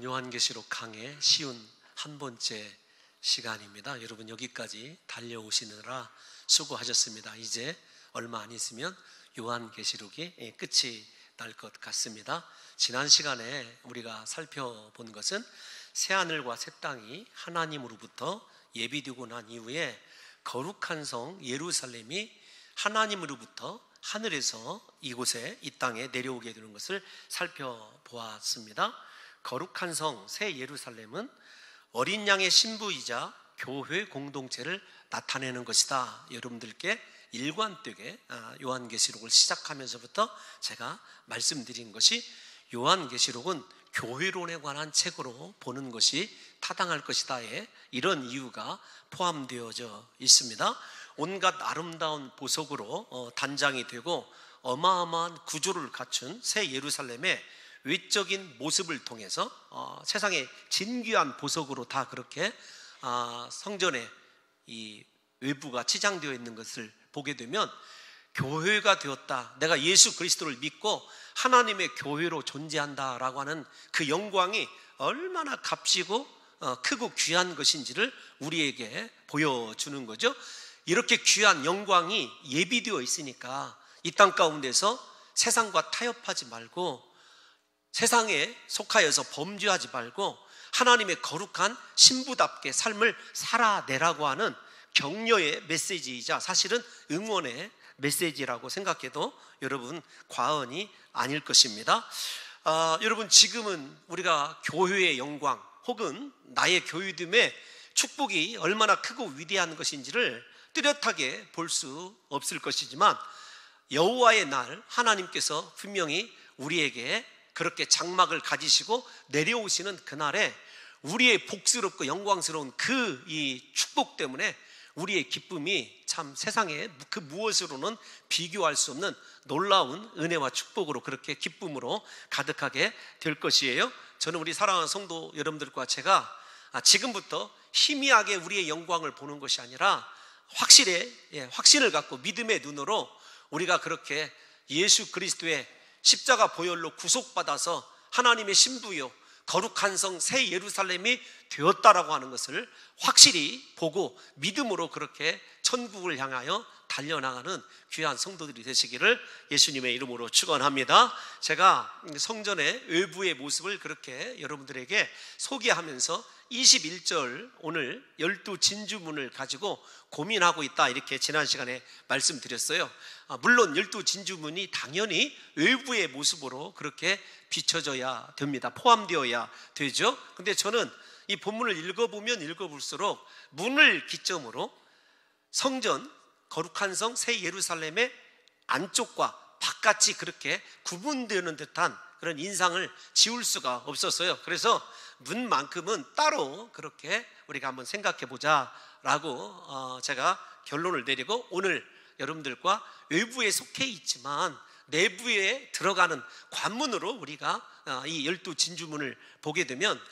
요한계시록 강의 쉬운 한 번째 시간입니다. 여러분 여기까지 달려오시느라 수고하셨습니다. 이제 얼마 안 있으면 요한계시록이 끝이 날 것 같습니다. 지난 시간에 우리가 살펴본 것은 새하늘과 새 땅이 하나님으로부터 예비되고 난 이후에 거룩한 성 예루살렘이 하나님으로부터 하늘에서 이곳에 이 땅에 내려오게 되는 것을 살펴보았습니다. 거룩한 성 새 예루살렘은 어린 양의 신부이자 교회 공동체를 나타내는 것이다. 여러분들께 일관되게 요한계시록을 시작하면서부터 제가 말씀드린 것이, 요한계시록은 교회론에 관한 책으로 보는 것이 타당할 것이다에 이런 이유가 포함되어져 있습니다. 온갖 아름다운 보석으로 단장이 되고 어마어마한 구조를 갖춘 새 예루살렘의 외적인 모습을 통해서 세상의 진귀한 보석으로 다 그렇게 성전의 이 외부가 치장되어 있는 것을 보게 되면 교회가 되었다, 내가 예수 그리스도를 믿고 하나님의 교회로 존재한다라고 하는 그 영광이 얼마나 값지고 크고 귀한 것인지를 우리에게 보여주는 거죠. 이렇게 귀한 영광이 예비되어 있으니까 이 땅 가운데서 세상과 타협하지 말고, 세상에 속하여서 범죄하지 말고 하나님의 거룩한 신부답게 삶을 살아내라고 하는 격려의 메시지이자 사실은 응원의 메시지라고 생각해도 여러분 과언이 아닐 것입니다. 여러분, 지금은 우리가 교회의 영광 혹은 나의 교회됨의 축복이 얼마나 크고 위대한 것인지를 뚜렷하게 볼 수 없을 것이지만, 여호와의 날 하나님께서 분명히 우리에게 그렇게 장막을 가지시고 내려오시는 그날에 우리의 복스럽고 영광스러운 그 이 축복 때문에 우리의 기쁨이 참 세상에 그 무엇으로는 비교할 수 없는 놀라운 은혜와 축복으로, 그렇게 기쁨으로 가득하게 될 것이에요. 저는 우리 사랑하는 성도 여러분들과 제가 지금부터 희미하게 우리의 영광을 보는 것이 아니라 확신을 갖고 믿음의 눈으로 우리가 그렇게 예수 그리스도의 십자가 보혈로 구속받아서 하나님의 신부요 거룩한 성 새 예루살렘이 되었다라고 하는 것을 확실히 보고 믿음으로 그렇게 천국을 향하여 달려나가는 귀한 성도들이 되시기를 예수님의 이름으로 축원합니다. 제가 성전의 외부의 모습을 그렇게 여러분들에게 소개하면서 21절 오늘 12진주문을 가지고 고민하고 있다, 이렇게 지난 시간에 말씀드렸어요. 물론 12진주문이 당연히 외부의 모습으로 그렇게 비춰져야 됩니다. 포함되어야 되죠. 근데 저는 이 본문을 읽어보면 읽어볼수록 문을 기점으로 성전 거룩한 성 새 예루살렘의 안쪽과 바깥이 그렇게 구분되는 듯한 그런 인상을 지울 수가 없었어요. 그래서 문만큼은 따로 그렇게 우리가 한번 생각해 보자라고 제가 결론을 내리고, 오늘 여러분들과 외부에 속해 있지만 내부에 들어가는 관문으로 우리가 이 12진주문을 보게 되면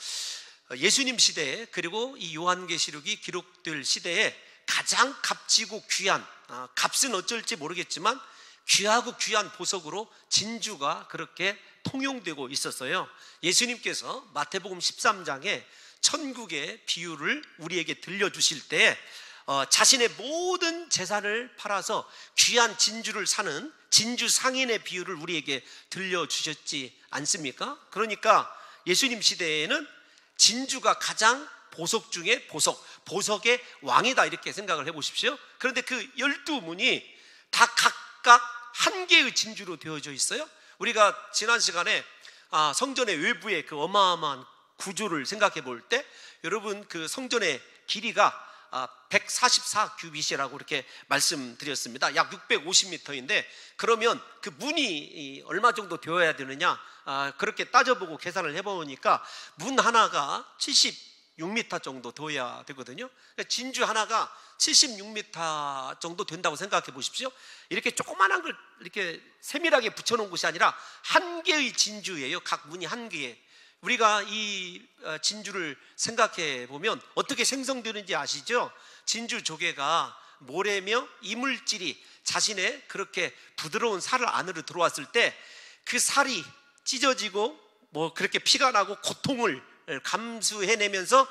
예수님 시대에, 그리고 이 요한계시록이 기록될 시대에 가장 값지고 귀한, 값은 어쩔지 모르겠지만 귀하고 귀한 보석으로 진주가 그렇게 통용되고 있었어요. 예수님께서 마태복음 13장에 천국의 비유를 우리에게 들려주실 때 자신의 모든 재산을 팔아서 귀한 진주를 사는 진주 상인의 비유를 우리에게 들려주셨지 않습니까? 그러니까 예수님 시대에는 진주가 가장 보석 중에 보석의 왕이다, 이렇게 생각을 해보십시오. 그런데 그 12문이 다 각각 한 개의 진주로 되어져 있어요. 우리가 지난 시간에 성전의 외부의 그 어마어마한 구조를 생각해 볼 때, 여러분 그 성전의 길이가 144규빗이라고 이렇게 말씀드렸습니다. 약 650m인데 그러면 그 문이 얼마 정도 되어야 되느냐, 그렇게 따져보고 계산을 해보니까 문 하나가 76m 정도 되어야 되거든요. 진주 하나가 76m 정도 된다고 생각해 보십시오. 이렇게 조그만한 걸 이렇게 세밀하게 붙여놓은 것이 아니라 한 개의 진주예요. 각 문이 한 개에. 우리가 이 진주를 생각해 보면 어떻게 생성되는지 아시죠? 진주 조개가 모래며 이물질이 자신의 그렇게 부드러운 살 안으로 들어왔을 때 그 살이 찢어지고 그렇게 피가 나고 고통을 감수해내면서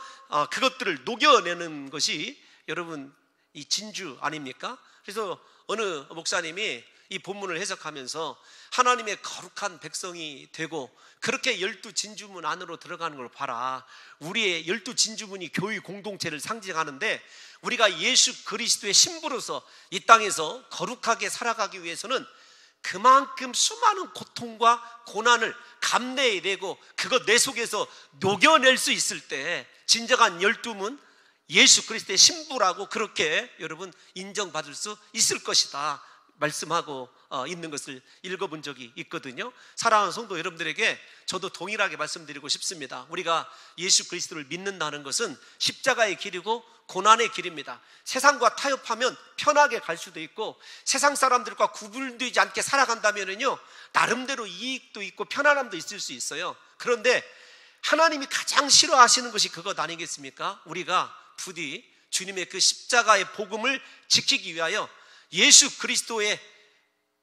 그것들을 녹여내는 것이 여러분 이 진주 아닙니까? 그래서 어느 목사님이 이 본문을 해석하면서 하나님의 거룩한 백성이 되고 그렇게 12진주문 안으로 들어가는 걸 봐라. 우리의 12진주문이 교회 공동체를 상징하는데 우리가 예수 그리스도의 신부로서 이 땅에서 거룩하게 살아가기 위해서는 그만큼 수많은 고통과 고난을 감내해내고 그것 내 속에서 녹여낼 수 있을 때 진정한 12문 예수 그리스도의 신부라고 그렇게 여러분 인정받을 수 있을 것이다 말씀하고 있는 것을 읽어본 적이 있거든요. 사랑하는 성도 여러분들에게 저도 동일하게 말씀드리고 싶습니다. 우리가 예수 그리스도를 믿는다는 것은 십자가의 길이고 고난의 길입니다. 세상과 타협하면 편하게 갈 수도 있고 세상 사람들과 구분되지 않게 살아간다면요 나름대로 이익도 있고 편안함도 있을 수 있어요. 그런데 하나님이 가장 싫어하시는 것이 그것 아니겠습니까? 우리가 부디 주님의 그 십자가의 복음을 지키기 위하여 예수 그리스도의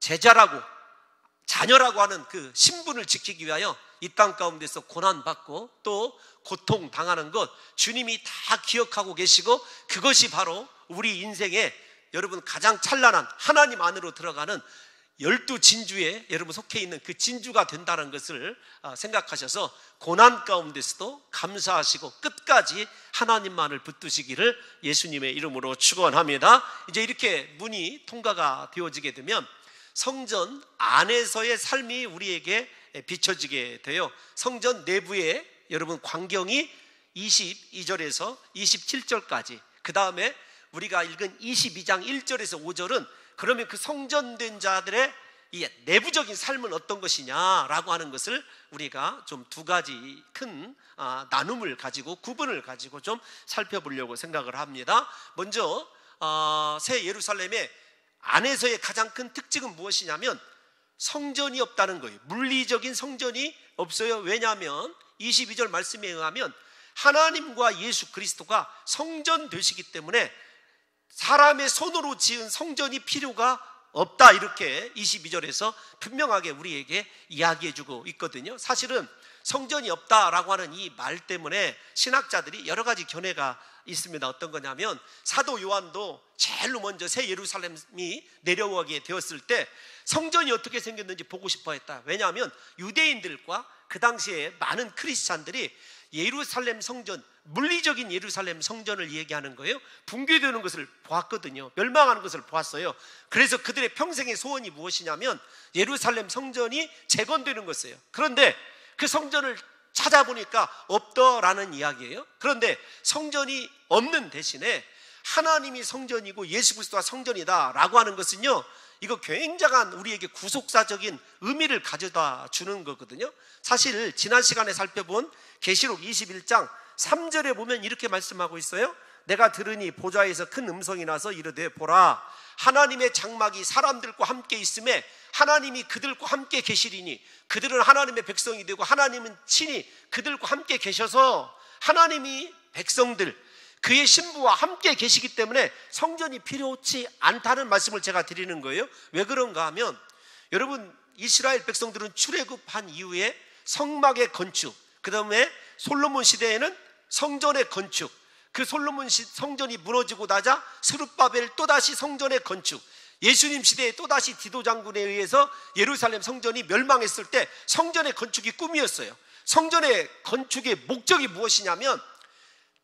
제자라고 자녀라고 하는 그 신분을 지키기 위하여 이 땅 가운데서 고난받고 또 고통당하는 것 주님이 다 기억하고 계시고 그것이 바로 우리 인생에 여러분 가장 찬란한 하나님 안으로 들어가는 12진주에 여러분 속해 있는 그 진주가 된다는 것을 생각하셔서 고난 가운데서도 감사하시고 끝까지 하나님만을 붙드시기를 예수님의 이름으로 축원합니다. 이제 이렇게 문이 통과가 되어지게 되면 성전 안에서의 삶이 우리에게 비춰지게 돼요. 성전 내부에 여러분 광경이 22절에서 27절까지 그 다음에 우리가 읽은 22장 1절에서 5절은 그러면 그 성전된 자들의 이 내부적인 삶은 어떤 것이냐라고 하는 것을 우리가 좀 두 가지 큰 나눔을 가지고 구분을 가지고 좀 살펴보려고 생각을 합니다. 먼저 새 예루살렘의 안에서의 가장 큰 특징은 무엇이냐면 성전이 없다는 거예요. 물리적인 성전이 없어요. 왜냐하면 22절 말씀에 의하면 하나님과 예수 그리스도가 성전 되시기 때문에 사람의 손으로 지은 성전이 필요가 없다 이렇게 22절에서 분명하게 우리에게 이야기해주고 있거든요. 사실은 성전이 없다라고 하는 이 말 때문에 신학자들이 여러 가지 견해가 있습니다. 어떤 거냐면 사도 요한도 제일로 먼저 새 예루살렘이 내려오게 되었을 때 성전이 어떻게 생겼는지 보고 싶어 했다. 왜냐하면 유대인들과 그 당시에 많은 크리스찬들이 예루살렘 성전, 물리적인 예루살렘 성전을 얘기하는 거예요. 붕괴되는 것을 보았거든요. 멸망하는 것을 보았어요. 그래서 그들의 평생의 소원이 무엇이냐면 예루살렘 성전이 재건되는 것이에요. 그런데 그 성전을 찾아보니까 없더라는 이야기예요. 그런데 성전이 없는 대신에 하나님이 성전이고 예수 그리스도가 성전이다 라고 하는 것은요 이거 굉장한 우리에게 구속사적인 의미를 가져다 주는 거거든요. 사실 지난 시간에 살펴본 계시록 21장 3절에 보면 이렇게 말씀하고 있어요. 내가 들으니 보좌에서 큰 음성이 나서 이르되 보라 하나님의 장막이 사람들과 함께 있음에 하나님이 그들과 함께 계시리니 그들은 하나님의 백성이 되고 하나님은 친히 그들과 함께 계셔서 하나님이 백성들 그의 신부와 함께 계시기 때문에 성전이 필요치 않다는 말씀을 제가 드리는 거예요. 왜 그런가 하면 여러분 이스라엘 백성들은 출애굽한 이후에 성막의 건축 그 다음에 솔로몬 시대에는 성전의 건축 그 솔로몬 성전이 무너지고 나자 스룹바벨 또다시 성전의 건축 예수님 시대에 또다시 디도 장군에 의해서 예루살렘 성전이 멸망했을 때 성전의 건축이 꿈이었어요. 성전의 건축의 목적이 무엇이냐면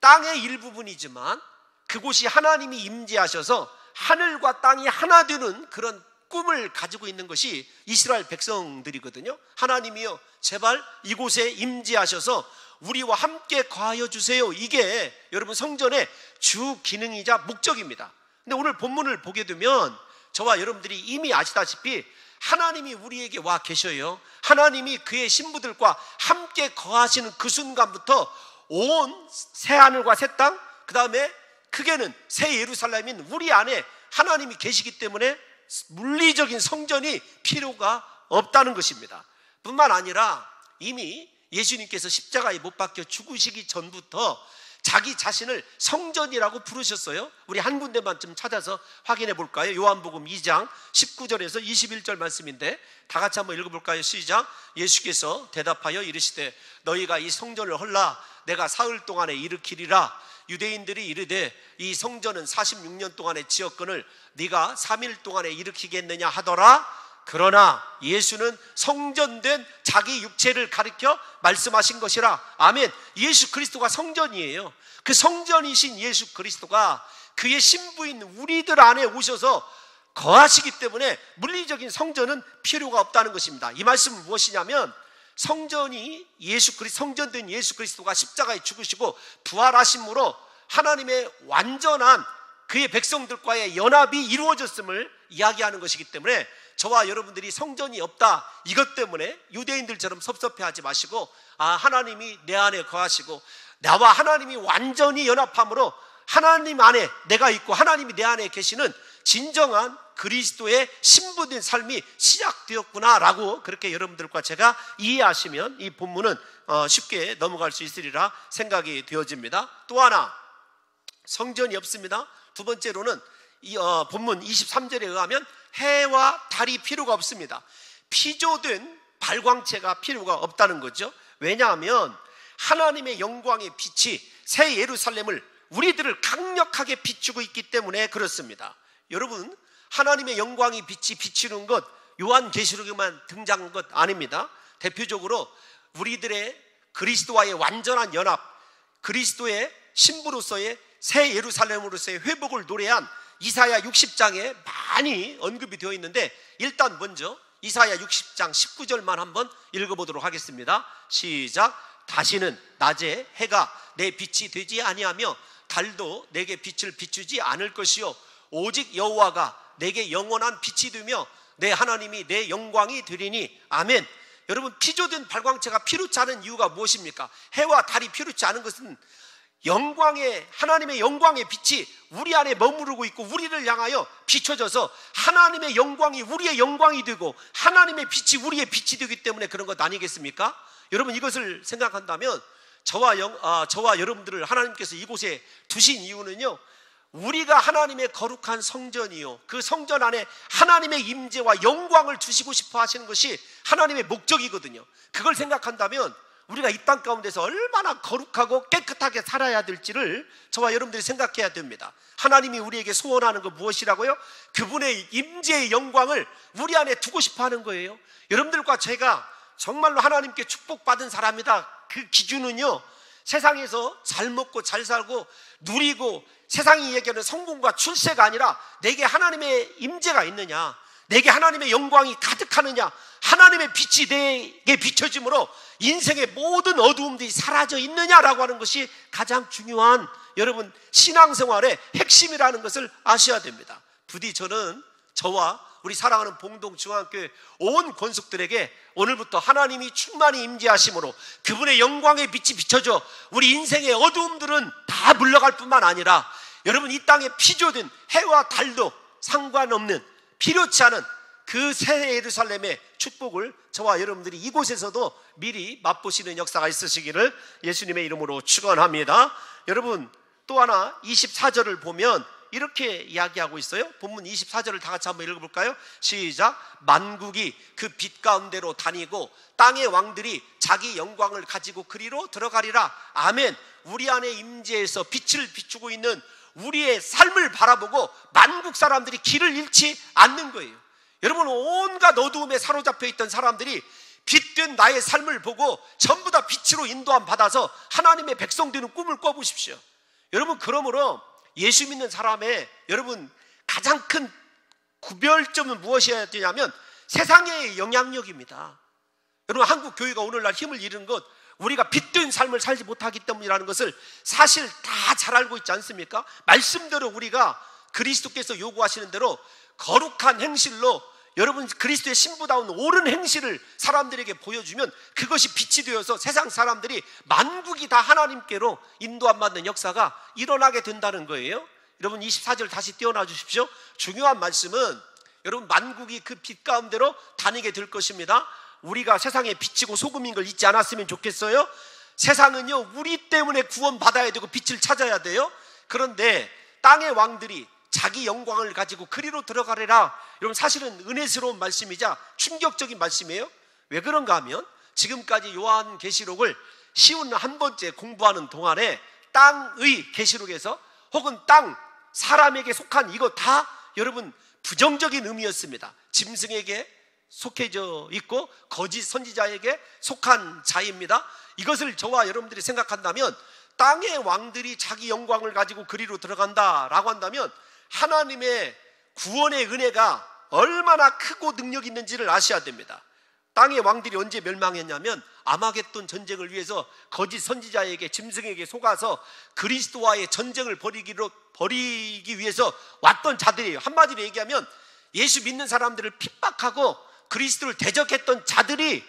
땅의 일부분이지만 그곳이 하나님이 임재하셔서 하늘과 땅이 하나 되는 그런 꿈을 가지고 있는 것이 이스라엘 백성들이거든요. 하나님이요 제발 이곳에 임재하셔서 우리와 함께 거하여 주세요. 이게 여러분 성전의 주 기능이자 목적입니다. 근데 오늘 본문을 보게 되면 저와 여러분들이 이미 아시다시피 하나님이 우리에게 와 계셔요. 하나님이 그의 신부들과 함께 거하시는 그 순간부터 온 새하늘과 새 땅, 그 다음에 크게는 새 예루살렘인 우리 안에 하나님이 계시기 때문에 물리적인 성전이 필요가 없다는 것입니다. 뿐만 아니라 이미 예수님께서 십자가에 못 박혀 죽으시기 전부터 자기 자신을 성전이라고 부르셨어요. 우리 한 군데만 좀 찾아서 확인해 볼까요? 요한복음 2장 19절에서 21절 말씀인데 다 같이 한번 읽어볼까요? 시작. 예수께서 대답하여 이르시되 너희가 이 성전을 헐라 내가 사흘 동안에 일으키리라. 유대인들이 이르되 이 성전은 46년 동안의 지었건을 네가 3일 동안에 일으키겠느냐 하더라. 그러나 예수는 성전된 자기 육체를 가리켜 말씀하신 것이라. 아멘. 예수 그리스도가 성전이에요. 그 성전이신 예수 그리스도가 그의 신부인 우리들 안에 오셔서 거하시기 때문에 물리적인 성전은 필요가 없다는 것입니다. 이 말씀은 무엇이냐면 성전이 성전된 예수 그리스도가 십자가에 죽으시고 부활하심으로 하나님의 완전한 그의 백성들과의 연합이 이루어졌음을 이야기하는 것이기 때문에 저와 여러분들이 성전이 없다 이것 때문에 유대인들처럼 섭섭해하지 마시고 하나님이 내 안에 거하시고 나와 하나님이 완전히 연합함으로 하나님 안에 내가 있고 하나님이 내 안에 계시는 진정한 그리스도의 신부된 삶이 시작되었구나라고 그렇게 여러분들과 제가 이해하시면 이 본문은 쉽게 넘어갈 수 있으리라 생각이 되어집니다. 또 하나 성전이 없습니다. 두 번째로는 이 본문 23절에 의하면 해와 달이 필요가 없습니다. 피조된 발광체가 필요가 없다는 거죠. 왜냐하면 하나님의 영광의 빛이 새 예루살렘을 우리들을 강력하게 비추고 있기 때문에 그렇습니다. 여러분 하나님의 영광이 빛이 비추는 것 요한계시록에만 등장한 것 아닙니다. 대표적으로 우리들의 그리스도와의 완전한 연합, 그리스도의 신부로서의 새 예루살렘으로서의 회복을 노래한 이사야 60장에 많이 언급이 되어 있는데 일단 먼저 이사야 60장 19절만 한번 읽어보도록 하겠습니다. 시작. 다시는 낮에 해가 내 빛이 되지 아니하며 달도 내게 빛을 비추지 않을 것이요 오직 여호와가 내게 영원한 빛이 되며 내 하나님이 내 영광이 되리니. 아멘. 여러분 피조된 발광체가 필요치 않은 이유가 무엇입니까? 해와 달이 필요치 않은 것은 하나님의 영광의 빛이 우리 안에 머무르고 있고 우리를 향하여 비춰져서 하나님의 영광이 우리의 영광이 되고 하나님의 빛이 우리의 빛이 되기 때문에 그런 것 아니겠습니까? 여러분 이것을 생각한다면 저와 여러분들을 하나님께서 이곳에 두신 이유는요, 우리가 하나님의 거룩한 성전이요 그 성전 안에 하나님의 임재와 영광을 두시고 싶어 하시는 것이 하나님의 목적이거든요. 그걸 생각한다면 우리가 이 땅 가운데서 얼마나 거룩하고 깨끗하게 살아야 될지를 저와 여러분들이 생각해야 됩니다. 하나님이 우리에게 소원하는 것 무엇이라고요? 그분의 임재의 영광을 우리 안에 두고 싶어 하는 거예요. 여러분들과 제가 정말로 하나님께 축복받은 사람이다 그 기준은요, 세상에서 잘 먹고 잘 살고 누리고 세상이 얘기하는 성공과 출세가 아니라 내게 하나님의 임재가 있느냐, 내게 하나님의 영광이 가득하느냐, 하나님의 빛이 내게 비춰짐으로 인생의 모든 어두움들이 사라져 있느냐라고 하는 것이 가장 중요한 여러분 신앙생활의 핵심이라는 것을 아셔야 됩니다. 부디 저와 우리 사랑하는 봉동중앙교회 온 권속들에게 오늘부터 하나님이 충만히 임재하심으로 그분의 영광의 빛이 비춰져 우리 인생의 어두움들은 다 물러갈 뿐만 아니라 여러분 이 땅에 피조된 해와 달도 상관없는 필요치 않은 그 새 예루살렘의 축복을 저와 여러분들이 이곳에서도 미리 맛보시는 역사가 있으시기를 예수님의 이름으로 축원합니다. 여러분 또 하나 24절을 보면 이렇게 이야기하고 있어요. 본문 24절을 다 같이 한번 읽어볼까요? 시작. 만국이 그 빛 가운데로 다니고 땅의 왕들이 자기 영광을 가지고 그리로 들어가리라. 아멘. 우리 안에 임재해서 빛을 비추고 있는 우리의 삶을 바라보고 만국 사람들이 길을 잃지 않는 거예요. 여러분 온갖 어두움에 사로잡혀 있던 사람들이 빛된 나의 삶을 보고 전부 다 빛으로 인도함 받아서 하나님의 백성 되는 꿈을 꿔보십시오. 여러분 그러므로 예수 믿는 사람의 여러분 가장 큰 구별점은 무엇이어야 되냐면 세상의 영향력입니다. 여러분 한국 교회가 오늘날 힘을 잃은 것 우리가 빛된 삶을 살지 못하기 때문이라는 것을 사실 다 잘 알고 있지 않습니까? 말씀대로 우리가 그리스도께서 요구하시는 대로 거룩한 행실로 여러분 그리스도의 신부다운 옳은 행실을 사람들에게 보여주면 그것이 빛이 되어서 세상 사람들이 만국이 다 하나님께로 인도함 받는 역사가 일어나게 된다는 거예요. 여러분 24절 다시 띄워놔 주십시오. 중요한 말씀은 여러분 만국이 그 빛 가운데로 다니게 될 것입니다. 우리가 세상에 비치고 소금인 걸 잊지 않았으면 좋겠어요. 세상은요 우리 때문에 구원받아야 되고 빛을 찾아야 돼요. 그런데 땅의 왕들이 자기 영광을 가지고 그리로 들어가리라. 여러분 사실은 은혜스러운 말씀이자 충격적인 말씀이에요. 왜 그런가 하면 지금까지 요한계시록을 쉬운 한 번째 공부하는 동안에 땅의 계시록에서 혹은 땅 사람에게 속한 이거 다 여러분 부정적인 의미였습니다. 짐승에게 속해져 있고 거짓 선지자에게 속한 자입니다. 이것을 저와 여러분들이 생각한다면 땅의 왕들이 자기 영광을 가지고 그리로 들어간다라고 한다면 하나님의 구원의 은혜가 얼마나 크고 능력 있는지를 아셔야 됩니다. 땅의 왕들이 언제 멸망했냐면 아마겟돈 전쟁을 위해서 거짓 선지자에게 짐승에게 속아서 그리스도와의 전쟁을 벌이기 위해서 왔던 자들이에요. 한마디로 얘기하면 예수 믿는 사람들을 핍박하고 그리스도를 대적했던 자들이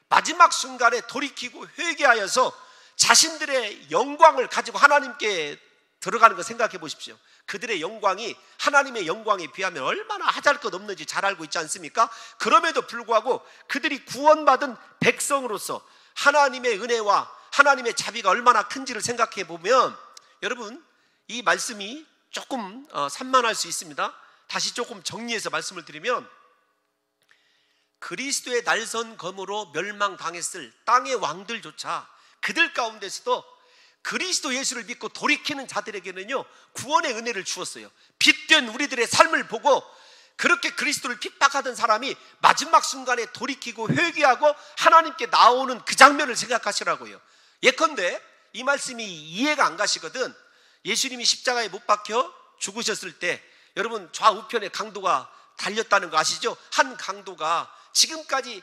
마지막 순간에 돌이키고 회개하여서 자신들의 영광을 가지고 하나님께 들어가는 거 생각해 보십시오. 그들의 영광이 하나님의 영광에 비하면 얼마나 하잘것없는지 잘 알고 있지 않습니까? 그럼에도 불구하고 그들이 구원받은 백성으로서 하나님의 은혜와 하나님의 자비가 얼마나 큰지를 생각해 보면 여러분 이 말씀이 조금 산만할 수 있습니다. 다시 조금 정리해서 말씀을 드리면 그리스도의 날선 검으로 멸망당했을 땅의 왕들조차 그들 가운데서도 그리스도 예수를 믿고 돌이키는 자들에게는요 구원의 은혜를 주었어요. 빛된 우리들의 삶을 보고 그렇게 그리스도를 핍박하던 사람이 마지막 순간에 돌이키고 회개하고 하나님께 나오는 그 장면을 생각하시라고요. 예컨대 이 말씀이 이해가 안 가시거든. 예수님이 십자가에 못 박혀 죽으셨을 때 여러분 좌우편에 강도가 달렸다는 거 아시죠? 한 강도가 지금까지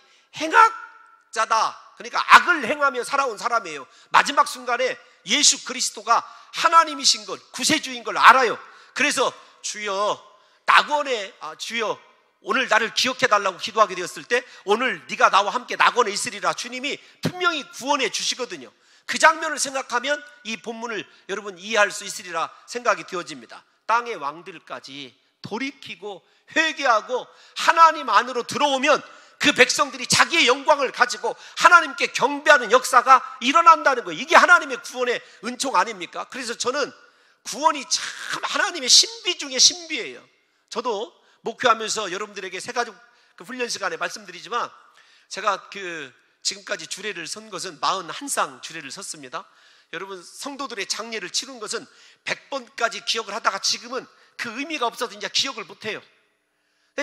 행악자다, 그러니까 악을 행하며 살아온 사람이에요. 마지막 순간에 예수 그리스도가 하나님이신 걸, 구세주인 걸 알아요. 그래서 주여 주여 오늘 나를 기억해 달라고 기도하게 되었을 때 오늘 네가 나와 함께 낙원에 있으리라 주님이 분명히 구원해 주시거든요. 그 장면을 생각하면 이 본문을 여러분 이해할 수 있으리라 생각이 되어집니다. 땅의 왕들까지 돌이키고 회개하고 하나님 안으로 들어오면 그 백성들이 자기의 영광을 가지고 하나님께 경배하는 역사가 일어난다는 거예요. 이게 하나님의 구원의 은총 아닙니까? 그래서 저는 구원이 참 하나님의 신비 중에 신비예요. 저도 목회하면서 여러분들에게 세 가지 훈련 시간에 말씀드리지만 제가 지금까지 주례를 선 것은 41상 주례를 섰습니다. 여러분 성도들의 장례를 치른 것은 100번까지 기억을 하다가 지금은 그 의미가 없어서 이제 기억을 못해요.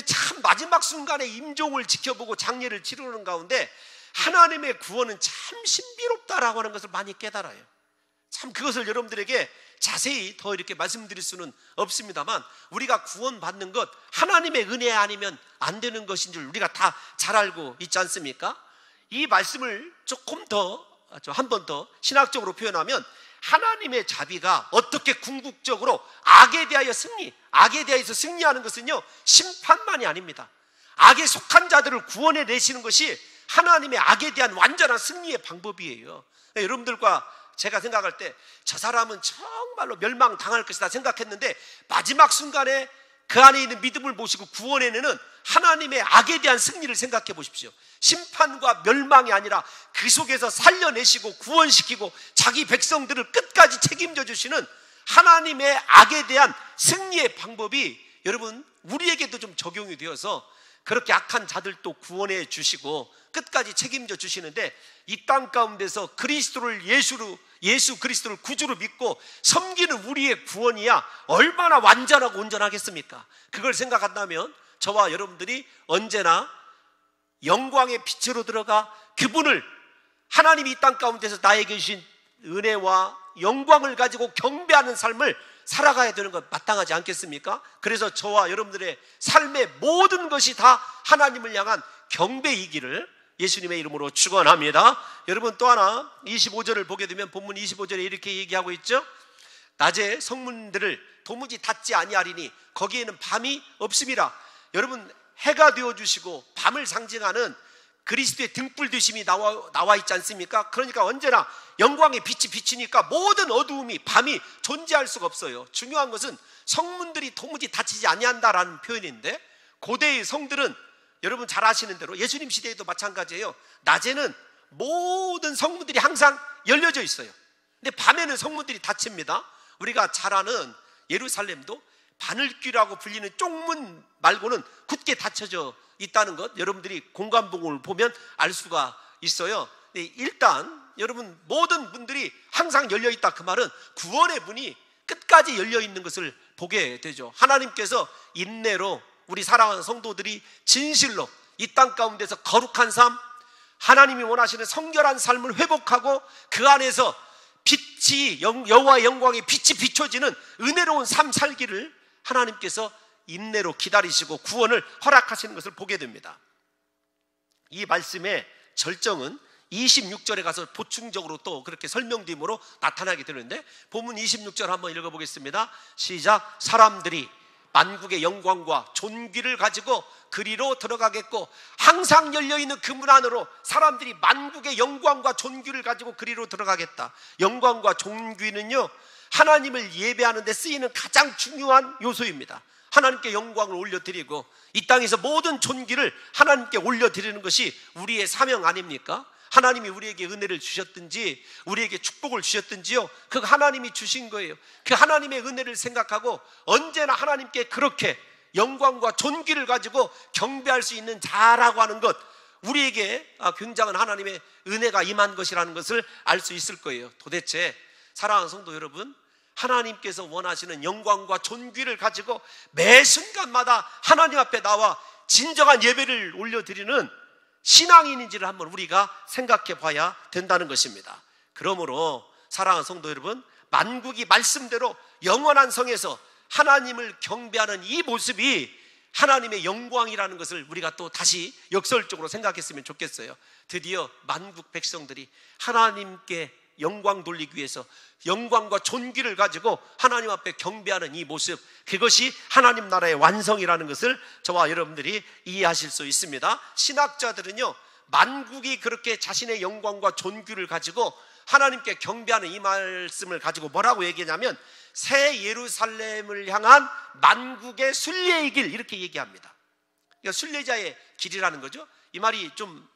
참 마지막 순간에 임종을 지켜보고 장례를 치르는 가운데 하나님의 구원은 참 신비롭다라고 하는 것을 많이 깨달아요. 참 그것을 여러분들에게 자세히 더 이렇게 말씀드릴 수는 없습니다만 우리가 구원받는 것 하나님의 은혜 아니면 안 되는 것인 줄 우리가 다 잘 알고 있지 않습니까? 이 말씀을 조금 더 한 번 더 신학적으로 표현하면 하나님의 자비가 어떻게 궁극적으로 악에 대하여서 승리하는 것은요 심판만이 아닙니다. 악에 속한 자들을 구원해 내시는 것이 하나님의 악에 대한 완전한 승리의 방법이에요. 여러분들과 제가 생각할 때 저 사람은 정말로 멸망당할 것이다 생각했는데 마지막 순간에 그 안에 있는 믿음을 모시고 구원해내는 하나님의 악에 대한 승리를 생각해 보십시오. 심판과 멸망이 아니라 그 속에서 살려내시고 구원시키고 자기 백성들을 끝까지 책임져 주시는 하나님의 악에 대한 승리의 방법이 여러분 우리에게도 좀 적용이 되어서 그렇게 악한 자들도 구원해 주시고 끝까지 책임져 주시는데 이 땅 가운데서 예수 그리스도를 구주로 믿고 섬기는 우리의 구원이야 얼마나 완전하고 온전하겠습니까? 그걸 생각한다면 저와 여러분들이 언제나 영광의 빛으로 들어가 그분을 하나님이 이 땅 가운데서 나에게 주신 은혜와 영광을 가지고 경배하는 삶을 살아가야 되는 것 마땅하지 않겠습니까? 그래서 저와 여러분들의 삶의 모든 것이 다 하나님을 향한 경배이기를 예수님의 이름으로 축원합니다. 여러분 또 하나 25절을 보게 되면 본문 25절에 이렇게 얘기하고 있죠. 낮에 성문들을 도무지 닫지 아니하리니 거기에는 밤이 없음이라. 여러분 해가 되어주시고 밤을 상징하는 그리스도의 등불 되심이 나와 있지 않습니까? 그러니까 언제나 영광의 빛이 비치니까 모든 어두움이 밤이 존재할 수가 없어요. 중요한 것은 성문들이 도무지 닫히지 아니한다라는 표현인데 고대의 성들은 여러분 잘 아시는 대로 예수님 시대에도 마찬가지예요. 낮에는 모든 성문들이 항상 열려져 있어요. 근데 밤에는 성문들이 닫힙니다. 우리가 잘 아는 예루살렘도 바늘귀라고 불리는 쪽문 말고는 굳게 닫혀져 있다는 것, 여러분들이 공관복음을 보면 알 수가 있어요. 일단 여러분 모든 문들이 항상 열려 있다, 그 말은 구원의 문이 끝까지 열려 있는 것을 보게 되죠. 하나님께서 인내로 우리 사랑하는 성도들이 진실로 이 땅 가운데서 거룩한 삶, 하나님이 원하시는 성결한 삶을 회복하고 그 안에서 빛이, 여호와의 영광의 빛이 비춰지는 은혜로운 삶 살기를 하나님께서 인내로 기다리시고 구원을 허락하시는 것을 보게 됩니다. 이 말씀의 절정은 26절에 가서 보충적으로 또 그렇게 설명됨으로 나타나게 되는데, 본문 26절 한번 읽어보겠습니다. 시작. 사람들이 만국의 영광과 존귀를 가지고 그리로 들어가겠고, 항상 열려있는 그 문 안으로 사람들이 만국의 영광과 존귀를 가지고 그리로 들어가겠다. 영광과 존귀는요, 하나님을 예배하는 데 쓰이는 가장 중요한 요소입니다. 하나님께 영광을 올려드리고 이 땅에서 모든 존귀를 하나님께 올려드리는 것이 우리의 사명 아닙니까? 하나님이 우리에게 은혜를 주셨든지 우리에게 축복을 주셨든지요, 그 하나님이 주신 거예요. 그 하나님의 은혜를 생각하고 언제나 하나님께 그렇게 영광과 존귀를 가지고 경배할 수 있는 자라고 하는 것, 우리에게 굉장한 하나님의 은혜가 임한 것이라는 것을 알 수 있을 거예요. 도대체 사랑하는 성도 여러분, 하나님께서 원하시는 영광과 존귀를 가지고 매 순간마다 하나님 앞에 나와 진정한 예배를 올려드리는 신앙인인지를 한번 우리가 생각해 봐야 된다는 것입니다. 그러므로 사랑하는 성도 여러분, 만국이 말씀대로 영원한 성에서 하나님을 경배하는 이 모습이 하나님의 영광이라는 것을 우리가 또 다시 역설적으로 생각했으면 좋겠어요. 드디어 만국 백성들이 하나님께 영광 돌리기 위해서 영광과 존귀를 가지고 하나님 앞에 경배하는 이 모습, 그것이 하나님 나라의 완성이라는 것을 저와 여러분들이 이해하실 수 있습니다. 신학자들은요, 만국이 그렇게 자신의 영광과 존귀를 가지고 하나님께 경배하는 이 말씀을 가지고 뭐라고 얘기하냐면 새 예루살렘을 향한 만국의 순례의 길, 이렇게 얘기합니다. 그러니까 순례자의 길이라는 거죠. 이 말이 좀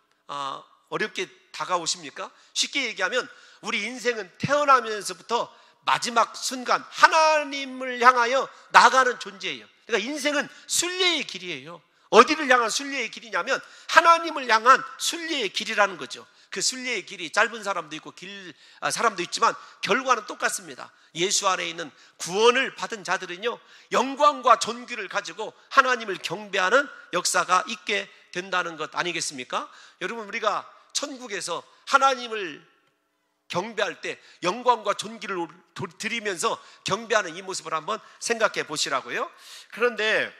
어렵게 다가오십니까? 쉽게 얘기하면 우리 인생은 태어나면서부터 마지막 순간 하나님을 향하여 나아가는 존재예요. 그러니까 인생은 순례의 길이에요. 어디를 향한 순례의 길이냐면 하나님을 향한 순례의 길이라는 거죠. 그 순례의 길이 짧은 사람도 있고 길 사람도 있지만 결과는 똑같습니다. 예수 안에 있는 구원을 받은 자들은요, 영광과 존귀를 가지고 하나님을 경배하는 역사가 있게 된다는 것 아니겠습니까? 여러분, 우리가 천국에서 하나님을 경배할 때 영광과 존귀를 드리면서 경배하는 이 모습을 한번 생각해 보시라고요. 그런데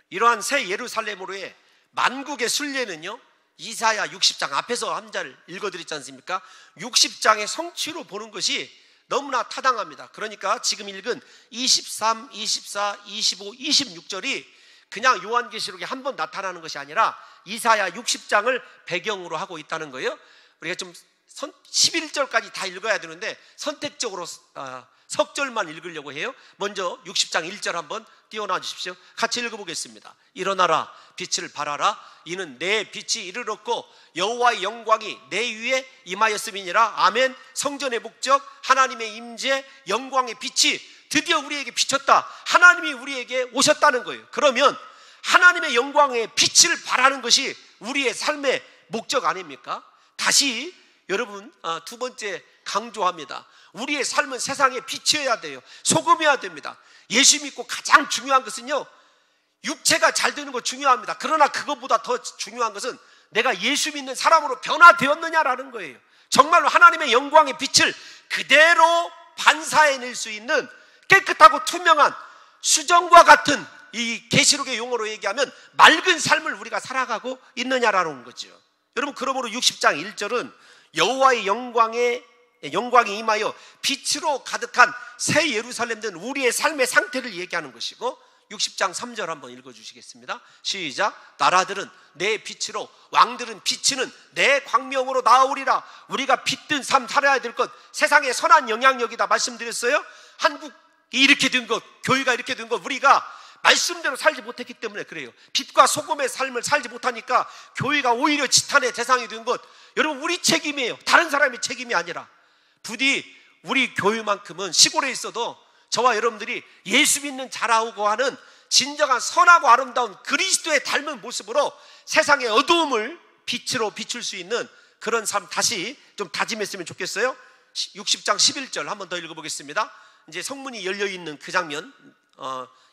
이러한 새 예루살렘으로의 만국의 순례는요, 이사야 60장 앞에서 한 절 읽어드렸지 않습니까? 60장의 성취로 보는 것이 너무나 타당합니다. 그러니까 지금 읽은 23, 24, 25, 26절이 그냥 요한계시록에 한 번 나타나는 것이 아니라 이사야 60장을 배경으로 하고 있다는 거예요. 우리가 좀 11절까지 다 읽어야 되는데 선택적으로 석 절만 읽으려고 해요. 먼저 60장 1절 한번 띄워놔 주십시오. 같이 읽어보겠습니다. 일어나라, 빛을 발하라. 이는 내 빛이 이르렀고 여호와의 영광이 내 위에 임하였음이니라. 아멘. 성전의 목적, 하나님의 임재, 영광의 빛이 드디어 우리에게 비쳤다. 하나님이 우리에게 오셨다는 거예요. 그러면 하나님의 영광의 빛을 발하는 것이 우리의 삶의 목적 아닙니까? 다시 여러분, 두 번째 강조합니다. 우리의 삶은 세상에 빛이어야 돼요. 소금이어야 됩니다. 예수 믿고 가장 중요한 것은요, 육체가 잘 되는 거 중요합니다. 그러나 그것보다 더 중요한 것은 내가 예수 믿는 사람으로 변화되었느냐라는 거예요. 정말로 하나님의 영광의 빛을 그대로 반사해낼 수 있는 깨끗하고 투명한 수정과 같은, 이 계시록의 용어로 얘기하면 맑은 삶을 우리가 살아가고 있느냐라는 거죠. 여러분, 그러므로 60장 1절은 여호와의 영광이 임하여 빛으로 가득한 새 예루살렘 된 우리의 삶의 상태를 얘기하는 것이고, 60장 3절 한번 읽어주시겠습니다. 시작. 나라들은 내 빛으로, 왕들은 비치는 내 광명으로 나아오리라. 우리가 빛든 삶 살아야 될 것, 세상의 선한 영향력이다 말씀드렸어요. 한국이 이렇게 된 것, 교회가 이렇게 된 것, 우리가 말씀대로 살지 못했기 때문에 그래요. 빛과 소금의 삶을 살지 못하니까 교회가 오히려 지탄의 대상이 된 것, 여러분 우리 책임이에요. 다른 사람의 책임이 아니라. 부디 우리 교회만큼은 시골에 있어도 저와 여러분들이 예수 믿는 자라고 하는 진정한 선하고 아름다운 그리스도의 닮은 모습으로 세상의 어두움을 빛으로 비출 수 있는 그런 삶 다시 좀 다짐했으면 좋겠어요. 60장 11절 한번 더 읽어보겠습니다. 이제 성문이 열려있는 그 장면,